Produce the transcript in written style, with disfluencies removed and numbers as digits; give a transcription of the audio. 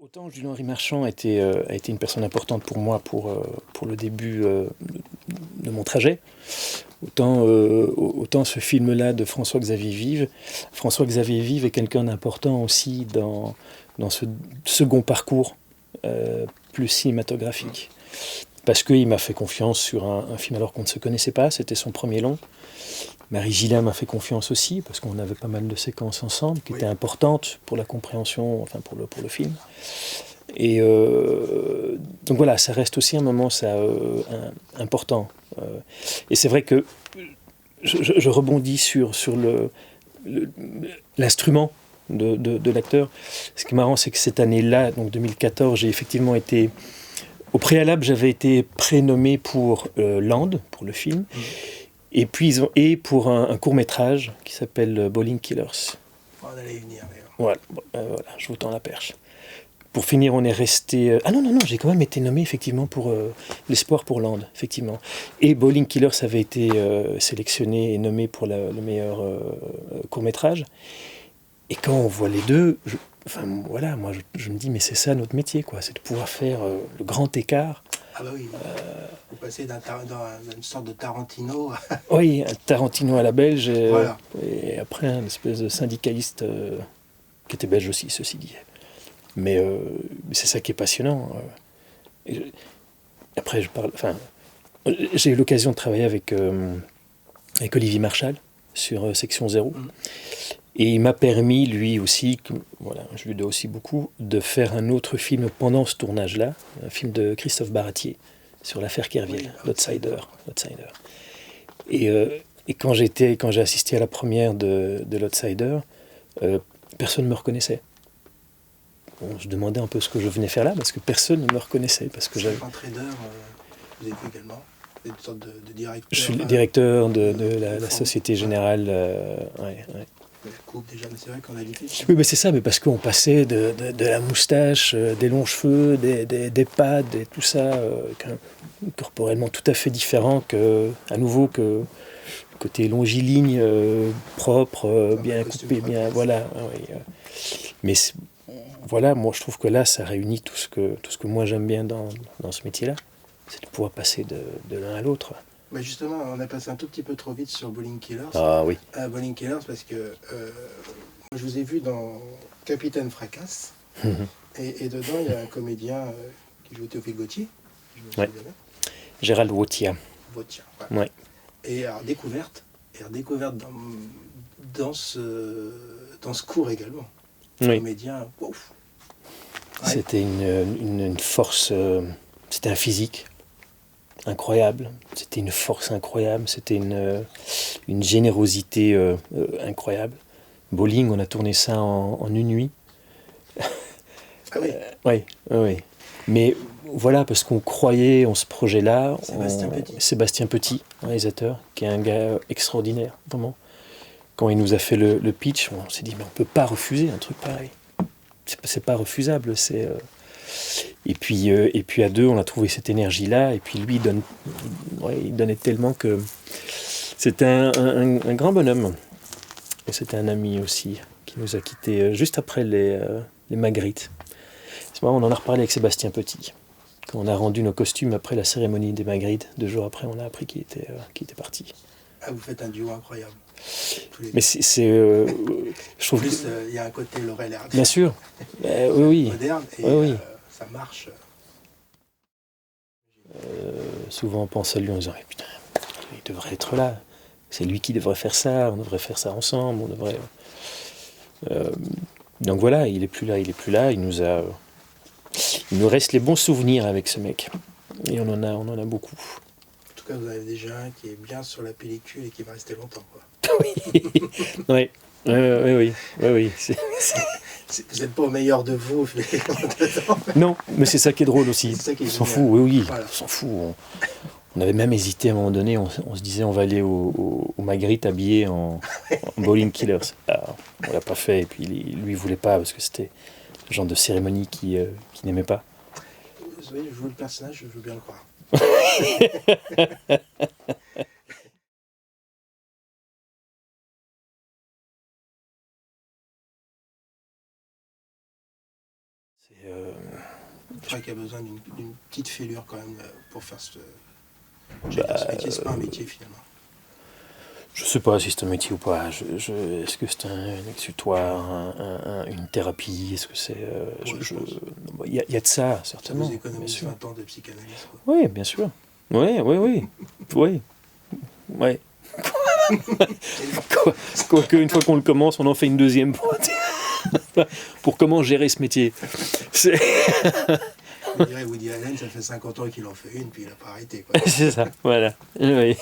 Autant Jules-Henri Marchand a été une personne importante pour moi pour le début de mon trajet, autant ce film-là de François-Xavier Vive. François-Xavier Vive est quelqu'un d'important aussi dans ce second parcours plus cinématographique. Parce qu'il m'a fait confiance sur un film alors qu'on ne se connaissait pas, c'était son premier long. Marie Gillin m'a fait confiance aussi, parce qu'on avait pas mal de séquences ensemble qui étaient importantes pour la compréhension, enfin pour le film. Et donc voilà, ça reste aussi un moment important. Et c'est vrai que je rebondis sur l'instrument de l'acteur. Ce qui est marrant, c'est que cette année-là, donc 2014, j'ai effectivement été... Au préalable, j'avais été prénommé pour Land, pour le film. Et puis pour un court-métrage qui s'appelle Bowling Killers. On allait y venir d'ailleurs. Voilà, je vous tends la perche. Pour finir, on est resté... Ah non, j'ai quand même été nommé effectivement pour l'Espoir pour Land, effectivement. Et Bowling Killers avait été sélectionné et nommé pour le meilleur court-métrage. Et quand on voit les deux, moi je me dis, mais c'est ça notre métier, quoi. C'est de pouvoir faire le grand écart. Ah bah oui, vous passez dans une sorte de Tarantino. Oui, un Tarantino à la belge, Voilà. et après un espèce de syndicaliste qui était belge aussi, ceci dit. Mais c'est ça qui est passionnant. Après, j'ai eu l'occasion de travailler avec Olivier Marchal sur Section Zéro. Et il m'a permis, lui aussi, je lui dois aussi beaucoup, de faire un autre film pendant ce tournage-là, un film de Christophe Baratier, sur l'affaire Kerviel, l'Outsider. Et quand j'ai assisté à la première de l'Outsider, personne ne me reconnaissait. Bon, je demandais un peu ce que je venais faire là, parce que personne ne me reconnaissait. Parce que j'avais un trader, vous êtes également une sorte de directeur. Je suis le directeur de la Société Générale. Ouais. La coupe déjà, mais c'est vrai qu'on a évité. Oui, mais c'est ça, mais parce qu'on passait de la moustache, des longs cheveux, des pads, et tout ça, corporellement tout à fait différent à nouveau que côté longiligne, propre, bien coupé, bien, voilà. Mais voilà, moi je trouve que là, ça réunit tout ce que moi j'aime bien dans ce métier-là, c'est de pouvoir passer de l'un à l'autre. Mais justement, on a passé un tout petit peu trop vite sur Bowling Killers. Ah oui. Bowling Killers, parce que je vous ai vu dans Capitaine Fracasse, et dedans, il y a un comédien qui joue Théophile Gautier. Gérald Wotia. Wotia, ouais. Ouais. Et découverte dans ce cours également. Oui. Comédien, ouf. Ouais. C'était une force, c'était un physique incroyable, c'était une force incroyable, c'était une générosité incroyable. Bowling, on a tourné ça en une nuit. Ah oui. Oui. Mais voilà, parce qu'on croyait en ce projet-là. Sébastien Petit, réalisateur, qui est un gars extraordinaire, vraiment. Quand il nous a fait le pitch, on s'est dit, mais on ne peut pas refuser un truc pareil. C'est pas refusable. Et puis à deux, on a trouvé cette énergie-là. Et puis lui, il donnait tellement que c'était un grand bonhomme. Et c'était un ami aussi qui nous a quittés juste après les Magritte. C'est marrant, on en a reparlé avec Sébastien Petit. Quand on a rendu nos costumes après la cérémonie des Magritte, 2 jours après, on a appris qu'il était parti. Ah, vous faites un duo incroyable. Mais je trouve. En plus, il y a un côté Laurel et Hardy. Bien sûr. Oui. Moderne et ça marche. Souvent on pense à lui en disant putain, il devrait être là. C'est lui qui devrait faire ça. On devrait faire ça ensemble. Donc voilà, il est plus là. Il nous reste les bons souvenirs avec ce mec. Et on en a beaucoup. En tout cas, vous avez déjà un qui est bien sur la pellicule et qui va rester longtemps, quoi. Oui. Oui. Vous n'êtes pas au meilleur de vous. Non, mais c'est ça qui est drôle aussi. On s'en fout, oui. Voilà. On s'en fout. On avait même hésité à un moment donné, on se disait on va aller au Magritte habillé en Bowling Killers. Alors, on l'a pas fait, et puis lui il voulait pas parce que c'était le genre de cérémonie qu'il n'aimait pas. Vous savez, je joue le personnage, je veux bien le croire. Je crois qu'il y a besoin d'une petite fêlure quand même pour faire ce métier. C'est pas un métier finalement. Je sais pas si c'est un métier ou pas. Est-ce que c'est un exutoire, une thérapie? Est-ce que c'est... Il y a de ça, Ça certainement. vous Bien économise sûr. 20 ans de psychanalyse. Quoi. Oui, bien sûr. Oui. Oui. Ouais. Quoique, une fois qu'on le commence, on en fait une deuxième pour comment gérer ce métier. On dirait Woody Allen, ça fait 50 ans qu'il en fait une, puis il n'a pas arrêté. Quoi. C'est ça, voilà. Oui.